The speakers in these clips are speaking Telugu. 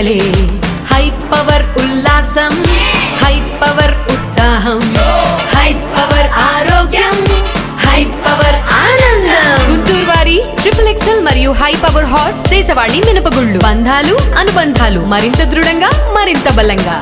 పండగలే హై పవర్ ఉల్లాసం హై పవర్ ఉత్సాహం హై పవర్ ఆరోగ్యం హై పవర్ ఆనందం గుంటూరు వారి XXL మరియు హై పవర్ హార్స్ దేశవాళీ మినపగుళ్ళు బంధాలు అనుబంధాలు మరింత దృఢంగా మరింత బలంగా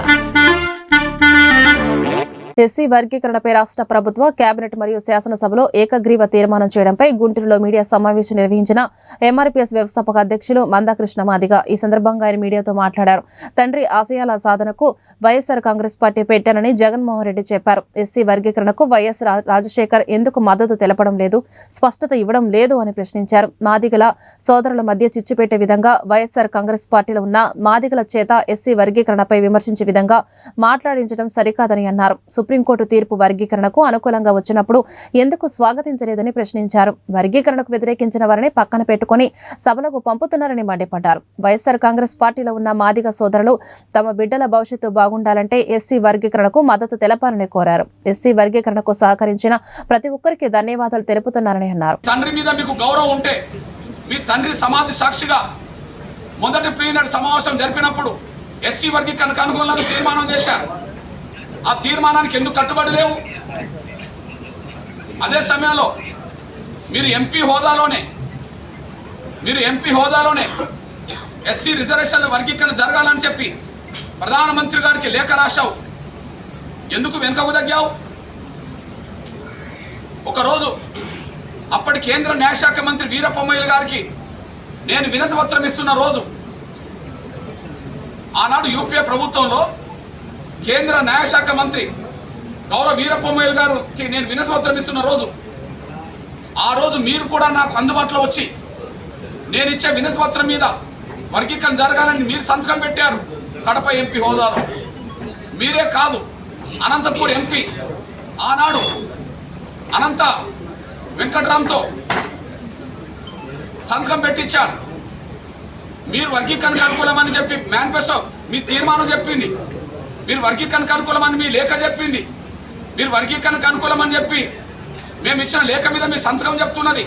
ఎస్సీ వర్గీకరణపై రాష్ట్ర ప్రభుత్వం కేబినెట్ మరియు శాసనసభలో ఏకగ్రీవ తీర్మానం చేయడంపై గుంటూరులో మీడియా సమావేశం నిర్వహించిన ఎంఆర్పీఎస్ వ్యవస్థాపక అధ్యక్షులు మందాకృష్ణ మాదిగ. ఈ సందర్భంగా ఆయన మీడియాతో మాట్లాడారు. తండ్రి ఆశయాల సాధనకు వైఎస్ఆర్ కాంగ్రెస్ పార్టీ పెట్టానని జగన్మోహన్ రెడ్డి చెప్పారు. ఎస్సీ వర్గీకరణకు వైఎస్ రాజశేఖర్ ఎందుకు మద్దతు తెలపడం లేదు, స్పష్టత ఇవ్వడం లేదు అని ప్రశ్నించారు. మాదిగల సోదరుల మధ్య చిచ్చు పెట్టే విధంగా వైఎస్ఆర్ కాంగ్రెస్ పార్టీలో ఉన్న మాదిగల చేత ఎస్సీ వర్గీకరణపై విమర్శించే విధంగా మాట్లాడించడం సరికాదని అన్నారు. సుప్రీంకోర్టు తీర్పు వర్గీకరణకు అనుకూలంగా వచ్చినప్పుడు ఎందుకు స్వాగతించలేదని ప్రశ్నించారు. వర్గీకరణకు వ్యతిరేకించిన వారిని పక్కన పెట్టుకుని సభలకు పంపుతున్నారని మండిపడ్డారు. వైఎస్ఆర్ కాంగ్రెస్ పార్టీలో ఉన్న మాదిగ సోదరులు తమ బిడ్డల భవిష్యత్తు బాగుండాలంటే ఎస్సీ వర్గీకరణకు మద్దతు తెలపాలని కోరారు. ఎస్సీ వర్గీకరణకు సహకరించిన ప్రతి ఒక్కరికి ధన్యవాదాలు తెలుపుతున్నారని అన్నారు. తండ్రి మీద మీకు గౌరవం ఉంటే మీ తండ్రి సమాధి సాక్షిగా మొదటి ప్లీనరీ సమావేశం జరిపినప్పుడు ఎస్సీ వర్గీకరణకు అనుకూలంగా తీర్మానం చేశారు. ఆ తీర్మానానికి ఎందుకు కట్టుబడి లేవు? అదే సమయంలో మీరు ఎంపీ హోదాలోనే ఎస్సీ రిజర్వేషన్ల వర్గీకరణ జరగాలని చెప్పి ప్రధానమంత్రి గారికి లేఖ రాశావు. ఎందుకు వెనుకకు తగ్గావు? ఒకరోజు అప్పటి కేంద్ర న్యాయశాఖ మంత్రి వీరప్పమొయ్యల గారికి నేను వినతి పత్రం ఇస్తున్న రోజు, ఆనాడు యూపీఏ ప్రభుత్వంలో కేంద్ర న్యాయశాఖ మంత్రి గౌరవ వీరప్పమొయ్యల గారికి నేను వినతి పత్రం ఇస్తున్న రోజు, ఆ రోజు మీరు కూడా నాకు అందుబాటులో వచ్చి నేను ఇచ్చే వినతి పత్రం మీద వర్గీకరణ జరగాలని మీరు సంతకం పెట్టారు. కడప ఎంపీ హోదాలో మీరే కాదు, అనంతపూర్ ఎంపీ ఆనాడు అనంత వెంకట్రామ్తో సంతకం పెట్టించారు. మీరు వర్గీకరణకు అనుకూలమని చెప్పి మేనిఫెస్టో మీ తీర్మానం చెప్పింది. మీరు వర్గీకరణకు అనుకూలమని మీ లేఖ చెప్పింది. మీరు వర్గీకరణకు అనుకూలమని చెప్పి మేము ఇచ్చిన లేఖ మీద మీ సంతకం చెప్తున్నది.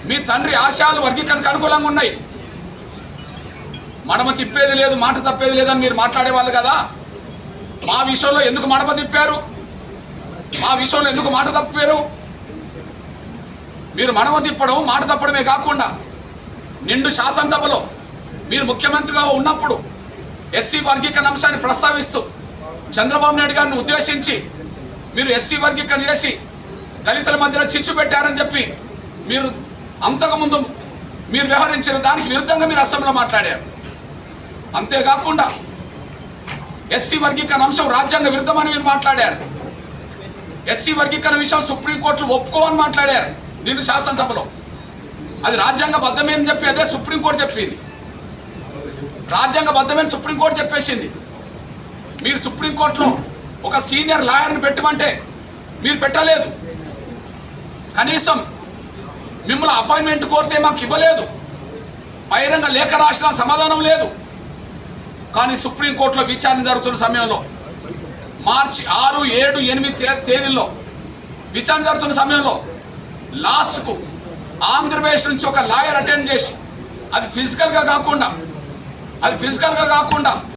మీ తండ్రి ఆశయాలు వర్గీకరణకు అనుకూలంగా ఉన్నాయి. మడమ తిప్పేది లేదు, మాట తప్పేది లేదని మీరు మాట్లాడేవాళ్ళు కదా. మా విషయంలో ఎందుకు మడమ తిప్పారు? మా విషయంలో ఎందుకు మాట తప్పారు? మీరు మడమ తిప్పడం, మాట తప్పడమే కాకుండా నిండు శాసనసభలో మీరు ముఖ్యమంత్రిగా ఉన్నప్పుడు ఎస్సీ వర్గీకరణ అంశాన్ని ప్రస్తావిస్తూ చంద్రబాబు నాయుడు గారిని ఉద్దేశించి మీరు ఎస్సీ వర్గీకరణ చేసి దళితుల మధ్యలో చిచ్చు పెట్టారని చెప్పి మీరు అంతకుముందు మీరు వ్యవహరించిన దానికి విరుద్ధంగా మీరు అసెంబ్లీలో మాట్లాడారు. అంతేకాకుండా ఎస్సీ వర్గీకరణ అంశం రాజ్యాంగ విరుద్ధమని మీరు మాట్లాడారు. ఎస్సీ వర్గీకరణ విషయం సుప్రీంకోర్టులో ఒప్పుకోవని మాట్లాడారు. దీని శాసనసభలో అది రాజ్యాంగబద్ధమని చెప్పి అదే సుప్రీంకోర్టు చెప్పింది. రాజ్యాంగబద్ధమని సుప్రీంకోర్టు చెప్పేసింది. మీరు సుప్రీంకోర్టులో ఒక సీనియర్ లాయర్ని పెట్టమంటే మీరు పెట్టలేదు. కనీసం మిమ్మల్ని అపాయింట్మెంట్ కోరితే మాకు ఇవ్వలేదు. బహిరంగ లేఖ రాసిన సమాధానం లేదు. కానీ సుప్రీంకోర్టులో విచారణ జరుగుతున్న సమయంలో మార్చి 6, 7, 8 తేదీల్లో విచారణ జరుగుతున్న సమయంలో లాస్ట్కు ఆంధ్రప్రదేశ్ నుంచి ఒక లాయర్ అటెండ్ చేసి అది ఫిజికల్గా కాకుండా